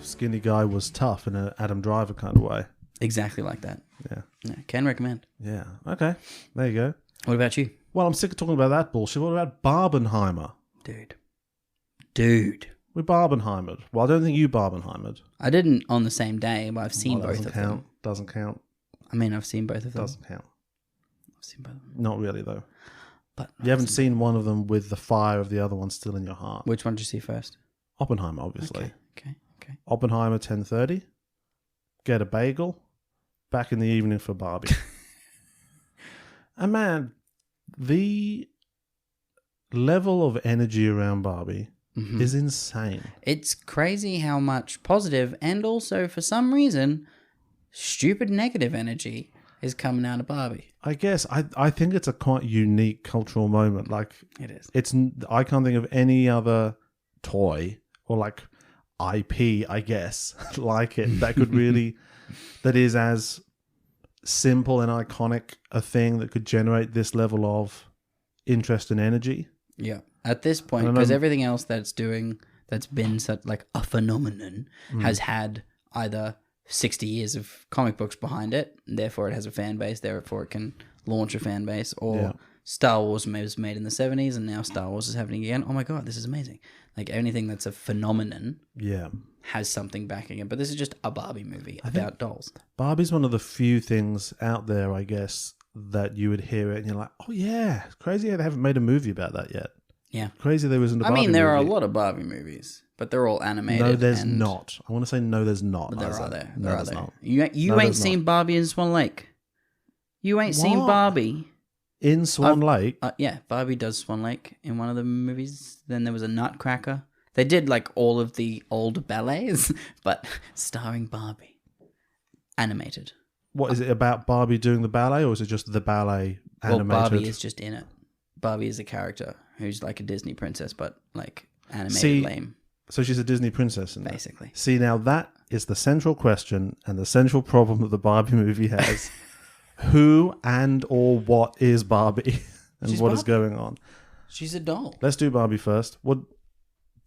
skinny guy was tough in an Adam Driver kind of way. Exactly like that. Yeah. Can recommend. Yeah. Okay. There you go. What about you? Well, I'm sick of talking about that bullshit. What about Barbenheimer? Dude. We Barbenheimered. Well, I don't think you Barbenheimered. I didn't on the same day, but I've seen both of them. Doesn't count. I mean, I've seen both of them. Doesn't count. I've seen both of them. Not really, though. But you haven't seen one of them with the fire of the other one still in your heart. Which one did you see first? Oppenheimer, obviously. Okay. Oppenheimer, 10:30. Get a bagel. Back in the evening for Barbie. And man, the level of energy around Barbie is insane. It's crazy how much positive and also, for some reason, stupid negative energy is coming out of Barbie. I guess I think it's a quite unique cultural moment. Like it is. I can't think of any other toy or like IP, I guess, like it that could really that is as simple and iconic a thing that could generate this level of interest and energy. Yeah. At this point, because everything else that's been such like a phenomenon has had either 60 years of comic books behind it, and therefore it has a fan base, therefore it can launch a fan base, or Star Wars was made in the 70s and now Star Wars is happening again. Oh my God, this is amazing. Like anything that's a phenomenon has something backing it. But this is just a Barbie movie about dolls. Barbie's one of the few things out there, I guess, that you would hear it and you're like, oh yeah, it's crazy they haven't made a movie about that yet. Yeah. Crazy there wasn't a Barbie movie. I mean, there are a lot of Barbie movies, but they're all animated. No, there's not. I want to say no, there's not. But there are there. No, there's not. You ain't seen Barbie in Swan Lake. You ain't seen Barbie. In Swan Lake? Yeah, Barbie does Swan Lake in one of the movies. Then there was a Nutcracker. They did like all of the old ballets, but starring Barbie. Animated. What, is it about Barbie doing the ballet, or is it just the ballet animated? Well, Barbie is just in it. Barbie is a character who's like a Disney princess, but like animated lame. So she's a Disney princess in basically. That. See, now that is the central question and the central problem that the Barbie movie has. Who and or what is Barbie and what is going on? She's a doll. Let's do Barbie first. What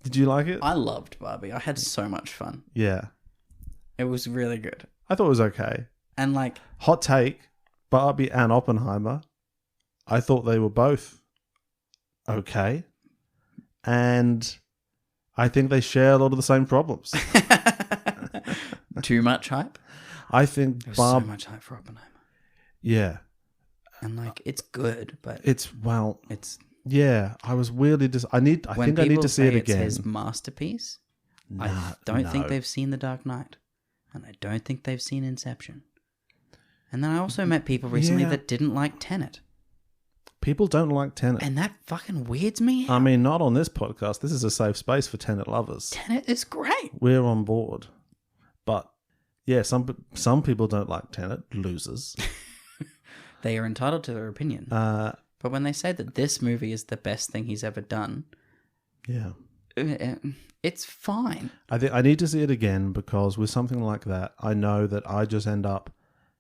did you like it? I loved Barbie. I had so much fun. Yeah. It was really good. I thought it was okay. And like hot take, Barbie and Oppenheimer, I thought they were both okay. And I think they share a lot of the same problems. Too much hype? I think there's so much hype for Oppenheimer. Yeah. And like it's good, but it's yeah, I was weirdly I think I need to see it again. It's his masterpiece. I don't think they've seen The Dark Knight, and I don't think they've seen Inception. And then I also met people recently that didn't like Tenet. People don't like Tenet. And that fucking weirds me out. I mean, not on this podcast. This is a safe space for Tenet lovers. Tenet is great. We're on board. But yeah, some people don't like Tenet. Losers. They are entitled to their opinion. But when they say that this movie is the best thing he's ever done, it's fine. I think I need to see it again because with something like that, I know that I just end up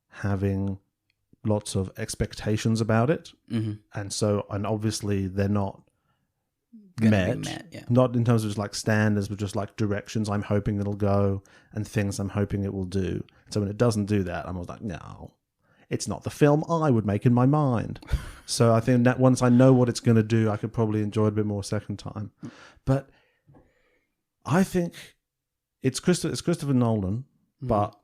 having lots of expectations about it, and obviously they're not met. Not in terms of just like standards, but just like directions I'm hoping it'll go and things I'm hoping it will do. So when it doesn't do that, I'm always like, no. It's not the film I would make in my mind. So I think that once I know what it's going to do, I could probably enjoy it a bit more second time. But I think it's Christopher Nolan, but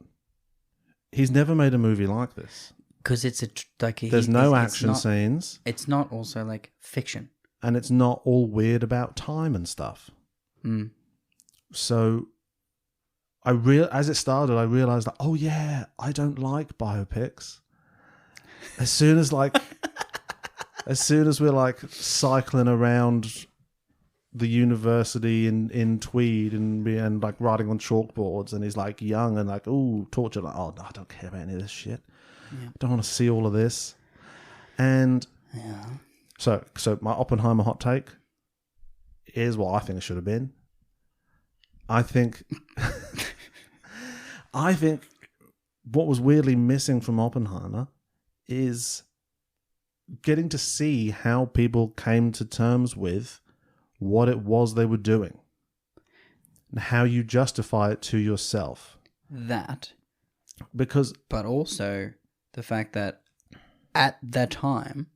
he's never made a movie like this. Because it's there's no action scenes. It's not also like fiction. And it's not all weird about time and stuff. So as it started, I realized that, oh yeah, I don't like biopics. As soon as we're like cycling around the university in Tweed and like writing on chalkboards, and he's like young and like, ooh, torture. Like, oh no, I don't care about any of this shit. Yeah. I don't want to see all of this. And so my Oppenheimer hot take is what I think it should have been. I think what was weirdly missing from Oppenheimer is getting to see how people came to terms with what it was they were doing. and how you justify it to yourself. That. Because... But also the fact that at that time,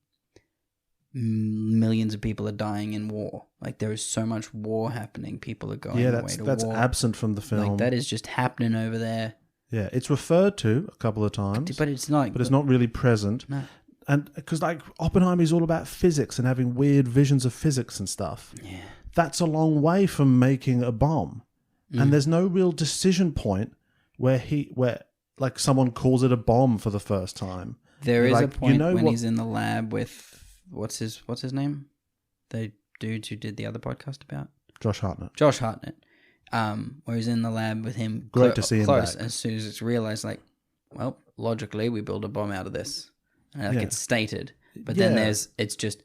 millions of people are dying in war. Like, there is so much war happening. People are going away to war. That's absent from the film. Like, that is just happening over there. Yeah, it's referred to a couple of times. But it's not... But it's not really present. No. And because, like, Oppenheimer is all about physics and having weird visions of physics and stuff. Yeah. That's a long way from making a bomb. And there's no real decision point where like someone calls it a bomb for the first time. There is a point when he's in the lab with what's his name? The dude who did the other podcast about Josh Hartnett. Where he's in the lab with him. Great to see him close. back. As soon as it's realized, like, well, logically we build a bomb out of this, and it's stated. But then it's just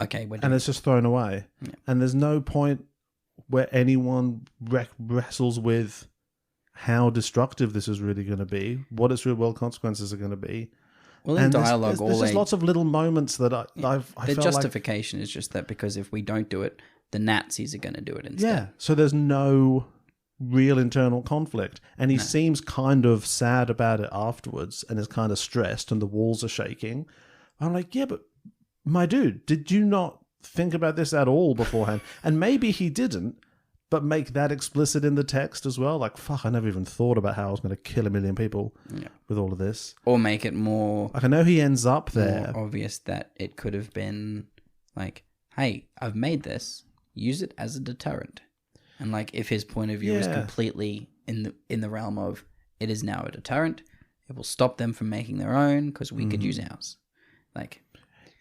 okay. And it's just thrown away. Yeah. And there's no point where anyone wrestles with how destructive this is really going to be, what its real world consequences are going to be. Well, in dialogue, there's just lots of little moments that I the justification is just that because if we don't do it, the Nazis are going to do it instead. Yeah, so there's no real internal conflict, and he seems kind of sad about it afterwards, and is kind of stressed, and the walls are shaking. I'm like, yeah, but my dude, did you not think about this at all beforehand? And maybe he didn't, but make that explicit in the text as well. Like, fuck, I never even thought about how I was going to kill 1 million people with all of this. Or make it more... Like, I know he ends up there. More obvious that it could have been like, hey, I've made this, use it as a deterrent. And like, if his point of view is completely in the realm of, it is now a deterrent, it will stop them from making their own because we could use ours. Like...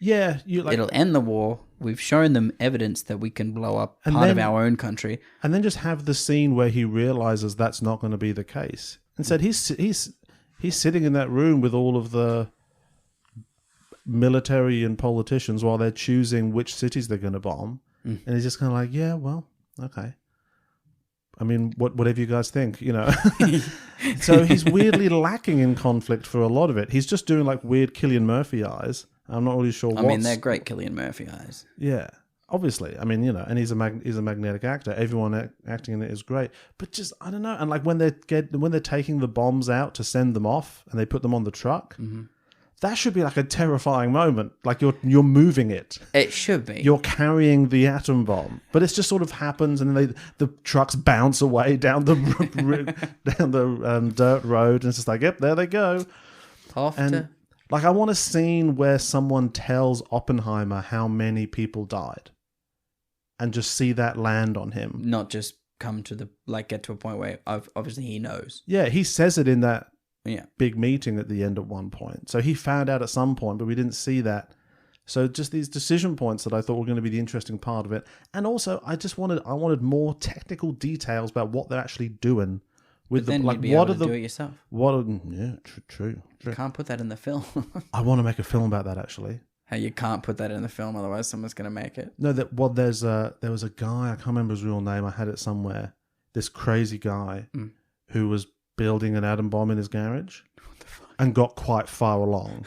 Yeah, it'll end the war. We've shown them evidence that we can blow up part of our own country. And then just have the scene where he realizes that's not going to be the case. Instead, he's sitting in that room with all of the military and politicians while they're choosing which cities they're going to bomb. And he's just kind of like, yeah, well, okay. I mean, whatever you guys think, you know. So he's weirdly lacking in conflict for a lot of it. He's just doing like weird Cillian Murphy eyes. I'm not really sure. I mean, they're great Cillian Murphy eyes. Yeah, obviously. I mean, you know, and he's a magnetic actor. Everyone acting in it is great, but just I don't know. And like when they're taking the bombs out to send them off, and they put them on the truck, that should be like a terrifying moment. Like you're moving it. It should be. You're carrying the atom bomb, but it just sort of happens, and then the trucks bounce away down the dirt road, and it's just like, yep, there they go. Like, I want a scene where someone tells Oppenheimer how many people died and just see that land on him. Not just get to a point where obviously he knows. Yeah, he says it in that big meeting at the end at one point. So he found out at some point, but we didn't see that. So just these decision points that I thought were going to be the interesting part of it. And also, I wanted more technical details about what they're actually doing. But then you'd be able to do it yourself. True. You can't put that in the film. I want to make a film about that, actually. Hey, you can't put that in the film, otherwise someone's going to make it. No, there was a guy, I can't remember his real name, I had it somewhere. This crazy guy who was building an atom bomb in his garage and got quite far along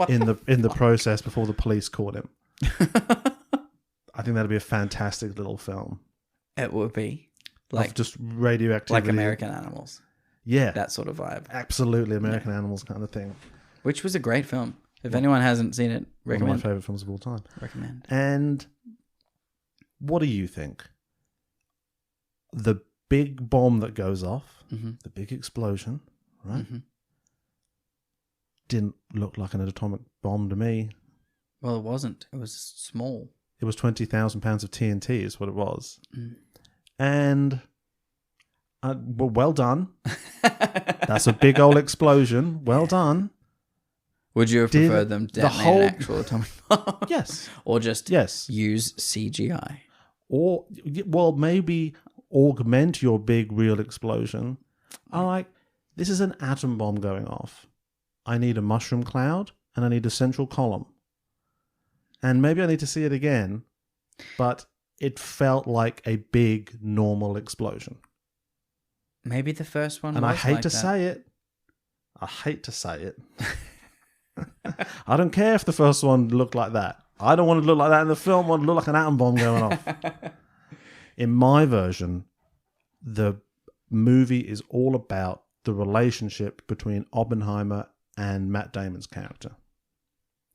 in the process before the police caught him. I think that'd be a fantastic little film. It would be. Like just radioactivity. Like American Animals. Yeah. That sort of vibe. Absolutely. American Animals kind of thing. Which was a great film. If anyone hasn't seen it, recommend. One of my favourite films of all time. Recommend. And what do you think? The big bomb that goes off, the big explosion, right? Didn't look like an atomic bomb to me. Well, it wasn't. It was small. It was 20,000 pounds of TNT is what it was. And well done. That's a big old explosion. Well done. Would you have preferred them to detonate an actual atomic bomb? Yes. Or just use CGI? Or, well, maybe augment your big real explosion. I'm like, this is an atom bomb going off. I need a mushroom cloud and I need a central column. And maybe I need to see it again, but it felt like a big, normal explosion. Maybe the first one and was I hate like to that. say it. I hate to say it. I don't care if the first one looked like that. I don't want it to look like that in the film. I want it to look like an atom bomb going off. In my version, the movie is all about the relationship between Oppenheimer and Matt Damon's character.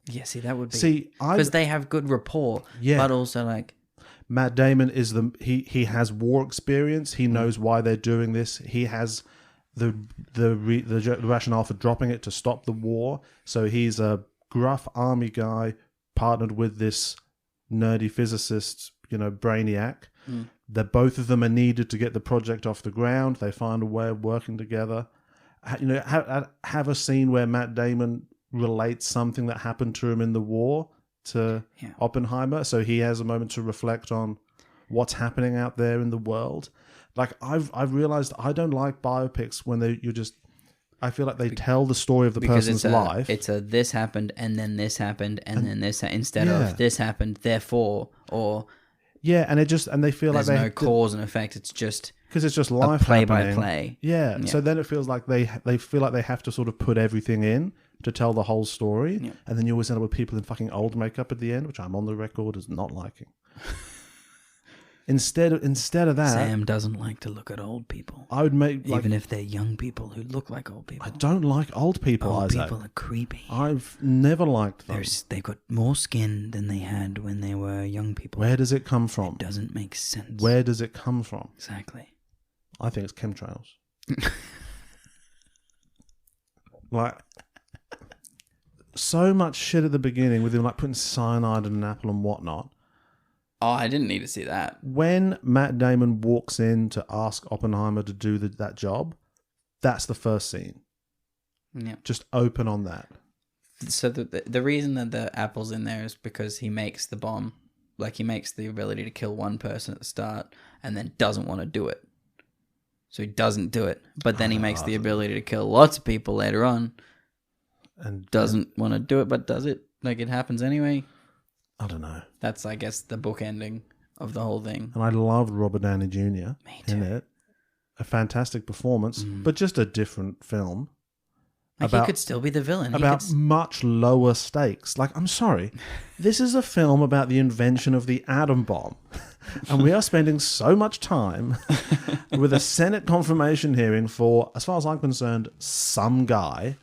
Yeah, see, that would be... because they have good rapport, but also like... Matt Damon is he has war experience. He knows why they're doing this. He has the rationale for dropping it to stop the war. So he's a gruff army guy partnered with this nerdy physicist, brainiac. That both of them are needed to get the project off the ground. They find a way of working together. Have a scene where Matt Damon relates something that happened to him in the war to Oppenheimer, so he has a moment to reflect on what's happening out there in the world. Like I've realized I don't like biopics when I feel like they tell the story of the person's life. It's this happened and then this happened and then this instead of this happened therefore or and they feel like there's no cause and effect. It's just because it's just life play happening. by play. Yeah. So then it feels like they feel like they have to sort of put everything in to tell the whole story, and then you always end up with people in fucking old makeup at the end, which I'm on the record as not liking. Instead of that, Sam doesn't like to look at old people. I would make even if they're young people who look like old people. I don't like old people. Old Isaac. people are creepy. I've never liked them. They've got more skin than they had when they were young people. Where does it come from? It doesn't make sense. Where does it come from? Exactly. I think it's chemtrails. Like, so much shit at the beginning with him like putting cyanide in an apple and whatnot. Oh, I didn't need to see that. When Matt Damon walks in to ask Oppenheimer to do that job, that's the first scene. Yeah. Just open on that. So the reason that the apple's in there is because he makes the bomb. Like, he makes the ability to kill one person at the start and then doesn't want to do it. So he doesn't do it. But then he makes the ability to kill lots of people later on and doesn't want to do it, but does it. Like, it happens anyway. I don't know. That's, I guess, the book ending of the whole thing. And I loved Robert Downey Jr. in it. A fantastic performance, but just a different film. Like, he could still be the villain. About much lower stakes. Like, I'm sorry. This is a film about the invention of the atom bomb. And we are spending so much time with a Senate confirmation hearing for, as far as I'm concerned, some guy.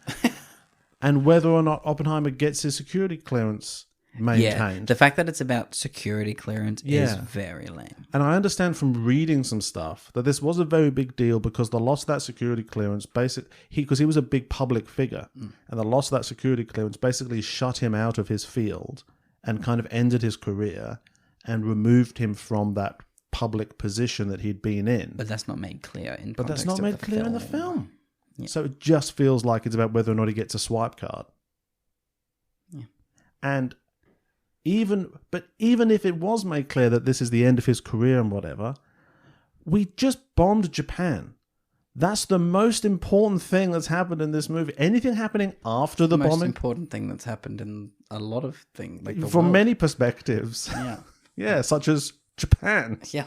And whether or not Oppenheimer gets his security clearance maintained. Yeah, the fact that it's about security clearance is very lame. And I understand from reading some stuff that this was a very big deal because the loss of that security clearance, because he was a big public figure, and the loss of that security clearance basically shut him out of his field and kind of ended his career and removed him from that public position that he'd been in. But that's not made clear in But that's not made clear in the film. Yeah. So it just feels like it's about whether or not he gets a swipe card. Yeah. And even if it was made clear that this is the end of his career and whatever, we just bombed Japan. That's the most important thing that's happened in this movie. Anything happening after the bombing? The most important thing that's happened in a lot of things. Like from many perspectives. Yeah. Yeah, such as Japan. Yeah.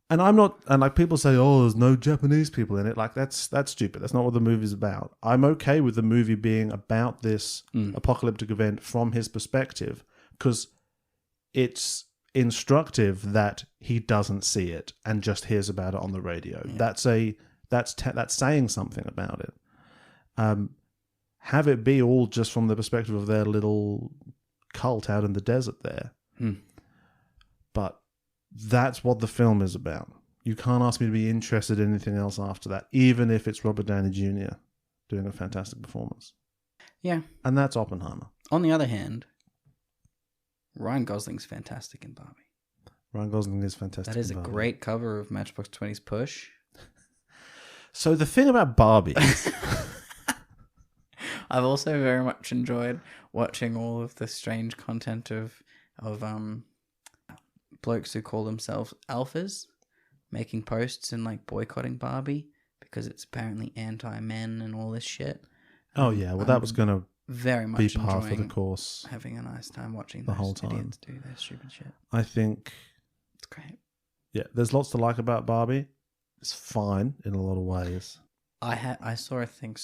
And I'm not, and like people say, oh, there's no Japanese people in it. Like that's stupid. That's not what the movie's about. I'm okay with the movie being about this apocalyptic event from his perspective because it's instructive that he doesn't see it and just hears about it on the radio. Yeah. That's saying something about it. Have it be all just from the perspective of their little cult out in the desert there. But that's what the film is about. You can't ask me to be interested in anything else after that, even if it's Robert Downey Jr. doing a fantastic performance. Yeah. And that's Oppenheimer. On the other hand, Ryan Gosling's fantastic in Barbie. Ryan Gosling is fantastic. That is a great cover of Matchbox 20's Push. So the thing about Barbie... I've also very much enjoyed watching all of the strange content of blokes who call themselves alphas making posts and like boycotting Barbie because it's apparently anti-men and all this shit. Oh yeah, well that was going to very much be par for the course. Having a nice time watching the whole time. Idiots do their stupid shit. I think it's great. Yeah, there's lots to like about Barbie. It's fine in a lot of ways. I saw a thing,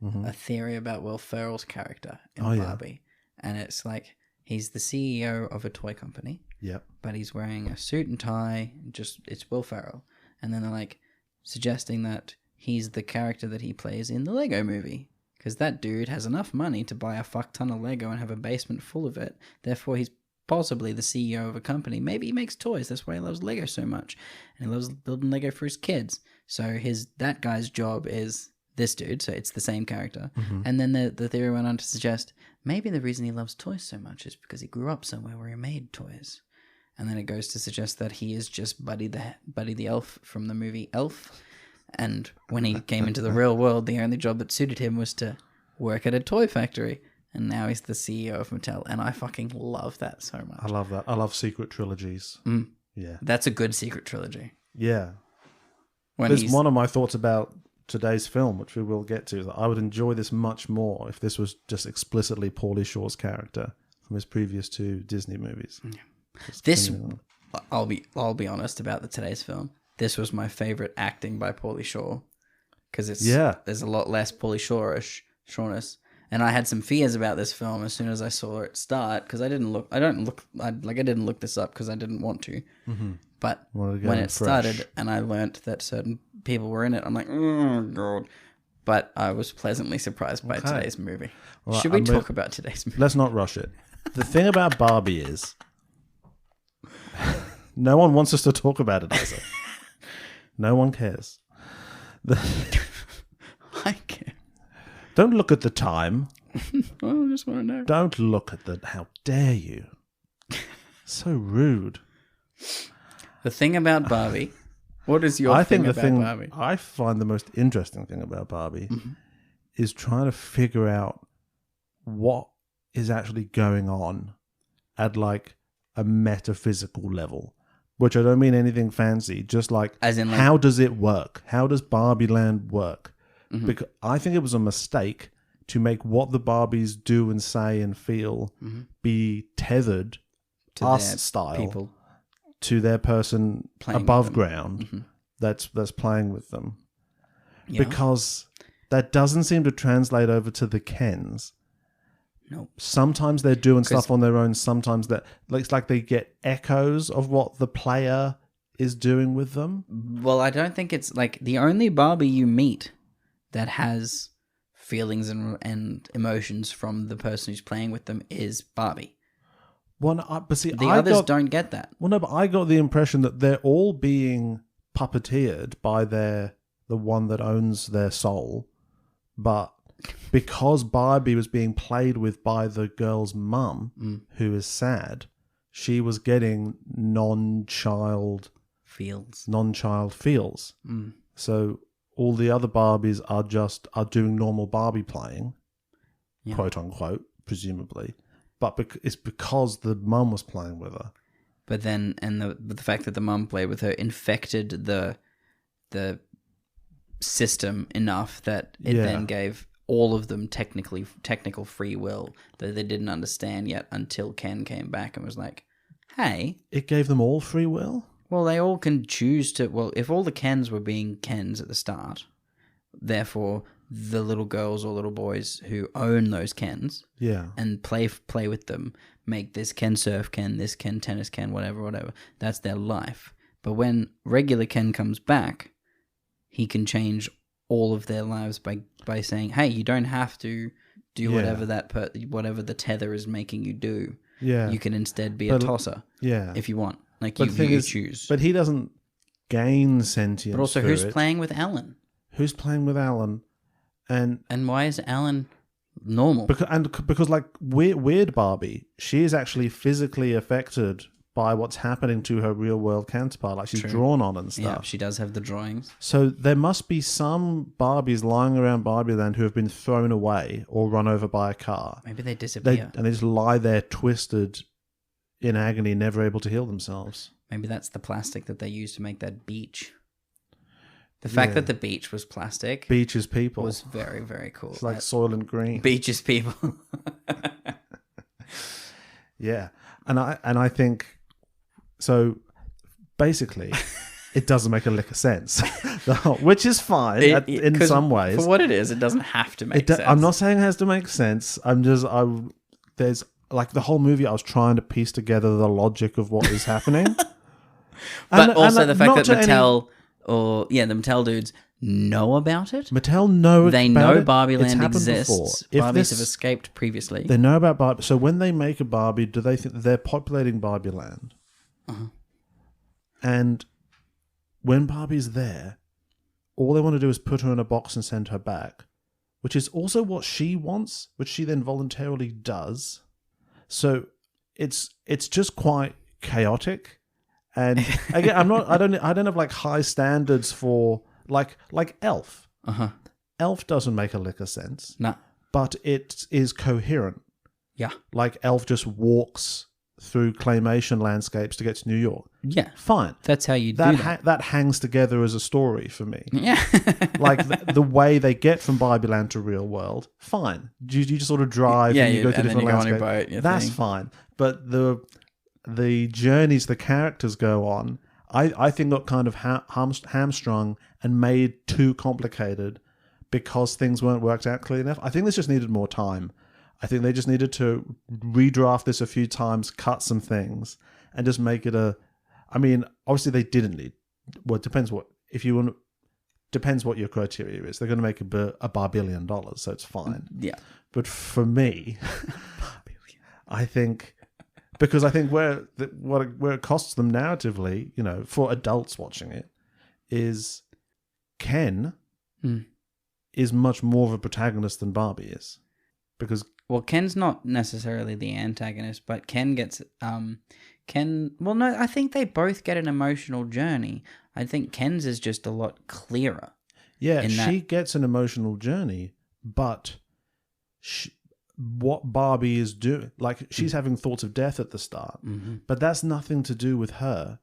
a theory about Will Ferrell's character in Barbie. And it's like, he's the CEO of a toy company. Yep. But he's wearing a suit and tie, it's Will Ferrell. And then they're like suggesting that he's the character that he plays in the Lego movie. Because that dude has enough money to buy a fuck ton of Lego and have a basement full of it. Therefore, he's possibly the CEO of a company. Maybe he makes toys. That's why he loves Lego so much. And he loves building Lego for his kids. So that guy's job is this dude. So it's the same character. Mm-hmm. And then the theory went on to suggest maybe the reason he loves toys so much is because he grew up somewhere where he made toys. And then it goes to suggest that he is just Buddy the elf from the movie Elf. And when he came into the real world, the only job that suited him was to work at a toy factory. And now he's the CEO of Mattel. And I fucking love that so much. I love that. I love secret trilogies. Mm. Yeah. That's a good secret trilogy. Yeah. There's one of my thoughts about today's film, which we will get to, that I would enjoy this much more if this was just explicitly Pauly Shore's character from his previous 2 Disney movies. Yeah. I'll be honest about today's film. This was my favorite acting by Pauly Shore because there's a lot less Pauly Shore-ness, and I had some fears about this film as soon as I saw it start because I didn't look this up because I didn't want to, but when it started and I learnt that certain people were in it, I'm like, oh god. But I was pleasantly surprised by today's movie. Well, Should we talk about today's movie? Let's not rush it. The thing about Barbie is no one wants us to talk about it, does it? No one cares. I care. Don't look at the time. I just want to know. Don't look at the... How dare you? So rude. The thing about Barbie... What is your thing about Barbie? I find the most interesting thing about Barbie is trying to figure out what is actually going on at like a metaphysical level. Which I don't mean anything fancy, just like, as in, like, how does it work? How does Barbie Land work? Mm-hmm. Because I think it was a mistake to make what the Barbies do and say and feel be tethered to us style people, to their person above ground that's playing with them. Yeah. Because that doesn't seem to translate over to the Kens. No. Sometimes they're doing stuff on their own. Sometimes it's like they get echoes of what the player is doing with them. Well, I don't think it's like the only Barbie you meet that has feelings and emotions from the person who's playing with them is Barbie. But see, the others don't get that. Well, no, but I got the impression that they're all being puppeteered by the one that owns their soul, but because Barbie was being played with by the girl's mum, who is sad, she was getting non-child feels. So all the other Barbies are doing normal Barbie playing, quote unquote, presumably, but it's because the mum was playing with her. But then, the fact that the mum played with her infected the system enough that it then gave all of them technical free will that they didn't understand yet until Ken came back and was like, hey. It gave them all free will? Well, they all can choose to... Well, if all the Kens were being Kens at the start, therefore the little girls or little boys who own those Kens and play with them, make this Ken surf Ken, this Ken tennis Ken, whatever, that's their life. But when regular Ken comes back, he can change all of their lives by saying, hey, you don't have to do whatever whatever the tether is making you do. Yeah. You can instead be a tosser if you want. Like, you choose. But he doesn't gain sentience. But also, who's playing with Alan? Who's playing with Alan? And why is Alan normal? Because like weird Barbie, she is actually physically affected by what's happening to her real world counterpart. Like, she's drawn on and stuff. Yeah, she does have the drawings. So there must be some Barbies lying around Barbie Land who have been thrown away or run over by a car. Maybe they disappear. And they just lie there twisted in agony, never able to heal themselves. Maybe that's the plastic that they used to make that beach. The fact that the beach was plastic. Beach is people. Was very, very cool. It's like Soylent Green. Beach is people. Yeah. And I think... So, basically, it doesn't make a lick of sense, which is fine in some ways. For what it is, it doesn't have to make sense. I'm not saying it has to make sense. There's like the whole movie, I was trying to piece together the logic of what is happening. But also the fact that Mattel or the Mattel dudes know about it. Mattel know they about know it. Barbie It's Land happened exists. before. Barbies have escaped previously. They know about Barbie. So when they make a Barbie, do they think that they're populating Barbie Land? Uh-huh. And when Barbie's there, all they want to do is put her in a box and send her back, which is also what she wants, which she then voluntarily does. So it's just quite chaotic. And again, I don't have like high standards for like Elf. Uh-huh. Elf doesn't make a lick of sense. No. But it is coherent. Yeah. Like Elf just walks through claymation landscapes to get to New York. Yeah. Fine. That's how you do that. That hangs together as a story for me. Yeah. Like the way they get from Barbie Land to real world, fine. You just sort of drive and you go to different landscapes. That's fine. But the journeys the characters go on, I think got kind of hamstrung and made too complicated because things weren't worked out clearly enough. I think this just needed more time. I think they just needed to redraft this a few times, cut some things, and just make it I mean, obviously they didn't need. Well, it depends what depends what your criteria is. They're going to make a $1 billion, so it's fine. Yeah. But for me, I think because I think where it costs them narratively, for adults watching it, is Ken is much more of a protagonist than Barbie is, because. Well, Ken's not necessarily the antagonist, but Ken gets well, no, I think they both get an emotional journey. I think Ken's is just a lot clearer. Yeah, she gets an emotional journey, but what Barbie is doing, like she's having thoughts of death at the start, but that's nothing to do with her.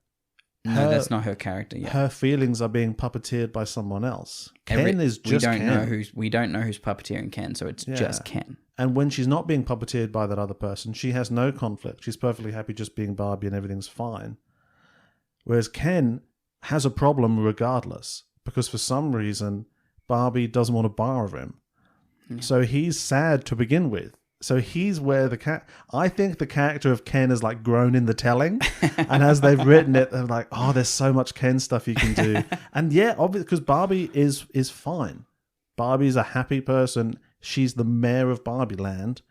No, that's not her character yet. Her feelings are being puppeteered by someone else. Ken is just Ken. We don't know who's puppeteering Ken, so it's just Ken. And when she's not being puppeteered by that other person, she has no conflict. She's perfectly happy just being Barbie and everything's fine. Whereas Ken has a problem regardless, because for some reason, Barbie doesn't want to borrow him. Yeah. So he's sad to begin with. So he's where I think the character of Ken is like grown in the telling. And as they've written it, they're like, oh, there's so much Ken stuff you can do. And yeah, obviously, because Barbie is fine. Barbie's a happy person. She's the mayor of Barbie Land.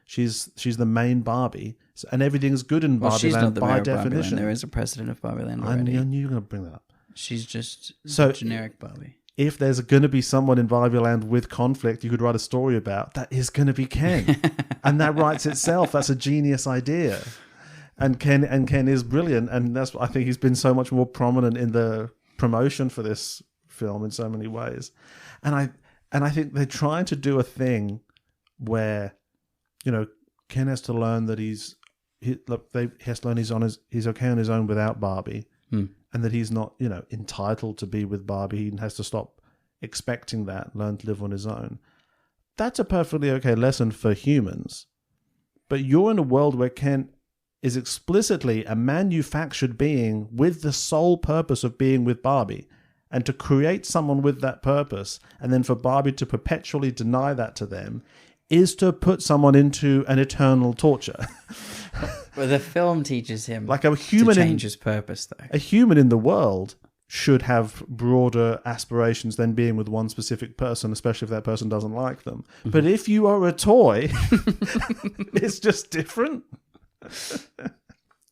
She's the main Barbie. And everything's good in Barbie Land by definition. There is a president of Barbie Land already. I knew you were going to bring that up. She's just generic Barbie. If there's going to be someone in Barbie Land with conflict you could write a story about, that is going to be Ken. And that writes itself. That's a genius idea. And Ken is brilliant. And that's, I think he's been so much more prominent in the promotion for this film in so many ways. And I think they're trying to do a thing where, Ken has to learn that he has to learn he's okay on his own without Barbie. And that he's not, entitled to be with Barbie. He has to stop expecting that, learn to live on his own. That's a perfectly okay lesson for humans. But you're in a world where Ken is explicitly a manufactured being with the sole purpose of being with Barbie. And to create someone with that purpose, and then for Barbie to perpetually deny that to them, is to put someone into an eternal torture. Well, the film teaches him like a human to change his purpose, though. A human in the world should have broader aspirations than being with one specific person, especially if that person doesn't like them. Mm-hmm. But if you are a toy, it's just different.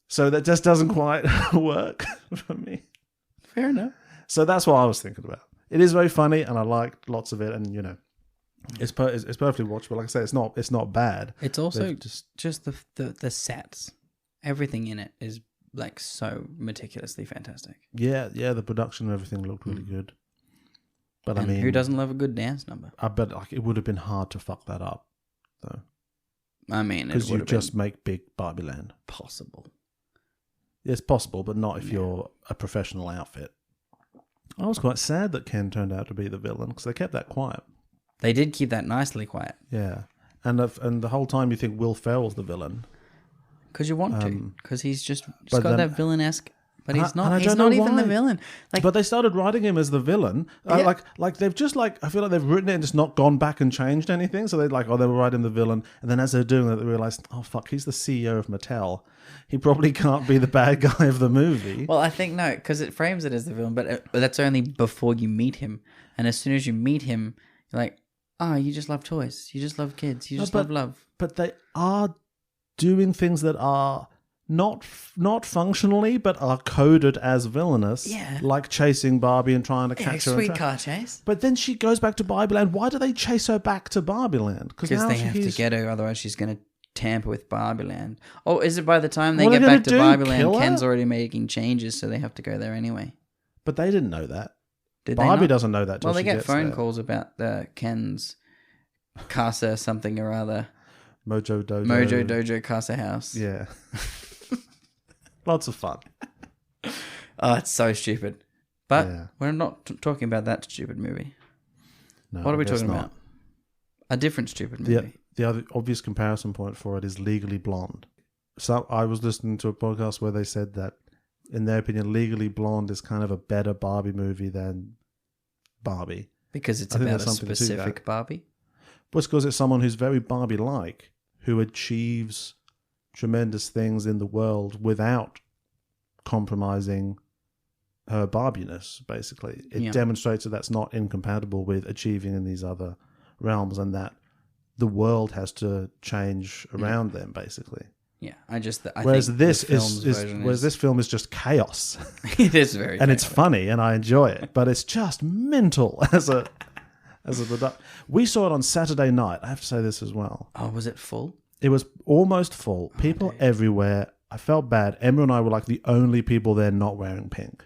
So that just doesn't quite work for me. Fair enough. So that's what I was thinking about. It is very funny, and I like lots of it, and it's perfectly watchable. Like I say, it's not bad. It's also just the sets. Everything in it is like so meticulously fantastic. Yeah, the production and everything looked really good. But and who doesn't love a good dance number? I bet it would have been hard to fuck that up, though. I mean, because you just make big Barbie Land possible. It's possible, but not if you're a professional outfit. I was quite sad that Ken turned out to be the villain because they kept that quiet. They did keep that nicely quiet. Yeah, and the whole time you think Will Ferrell's the villain because you want to, because he's got that villain-esque But he's not. He's not even the villain. But they started writing him as the villain. Yeah. Like they've just I feel like they've written it and just not gone back and changed anything. So they they were writing the villain, and then as they're doing it, they realized, oh fuck, he's the CEO of Mattel. He probably can't be the bad guy of the movie. Well, I think no, because it frames it as the villain, but that's only before you meet him. And as soon as you meet him, you're like, oh, you just love toys. You just love kids. You just love love. But they are doing things that are not functionally, but are coded as villainous. Yeah. Like chasing Barbie and trying to catch her. Sweet car chase. But then she goes back to Barbie Land. Why do they chase her back to Barbie Land? Because they have to get her, otherwise she's going to tamper with Barbie Land. Oh, is it by the time they get back to Barbie Land, Ken's already making changes, so they have to go there anyway? But they didn't know that. Did Barbie they not? doesn't know that till well, they she get gets phone there. calls about Ken's Casa something or other. Mojo Dojo Casa House. Yeah. Lots of fun. Oh, it's so stupid. But Yeah. we're not talking about that stupid movie. No, What are we I guess talking not. about? A different stupid movie. The other obvious comparison point for it is Legally Blonde. So I was listening to a podcast where they said that, in their opinion, Legally Blonde is kind of a better Barbie movie than Barbie. Because it's I think about there's a something to specific that. Barbie. Well, it's because it's someone who's very Barbie-like, who achieves tremendous things in the world without compromising her Barbiness, basically. It demonstrates that that's not incompatible with achieving in these other realms, and that the world has to change around them, basically. Yeah, I whereas think this this film is just chaos. It is very and it's funny and I enjoy it, but it's just mental as a product. We saw it on Saturday night. I have to say this as well. Oh, was it full? It was almost full. People everywhere. I felt bad. Emma and I were like the only people there not wearing pink.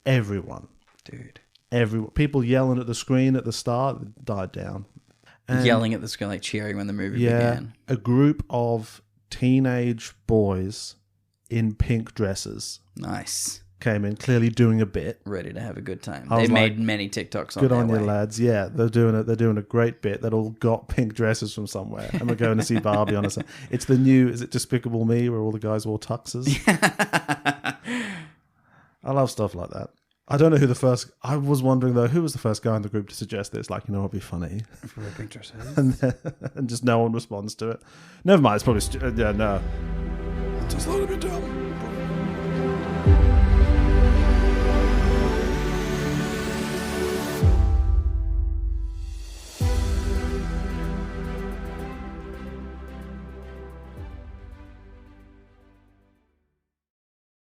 Everyone. Dude. People yelling at the screen at the start died down. And yelling at the screen, like cheering when the movie began. A group of teenage boys in pink dresses. Nice. Came in, clearly doing a bit. Ready to have a good time. They made many TikToks on good their on way. you, lads. Yeah, they're doing a great bit. They all got pink dresses from somewhere. And we're going to see Barbie on us. It's the new, is it Despicable Me, where all the guys wore tuxes? I love stuff like that. I don't know who the first... I was wondering, though, who was the first guy in the group to suggest this? Like, it'd be funny. If we wear pink dresses. and just no one responds to it. Never mind, it's probably... yeah, no. Just let it be dumb.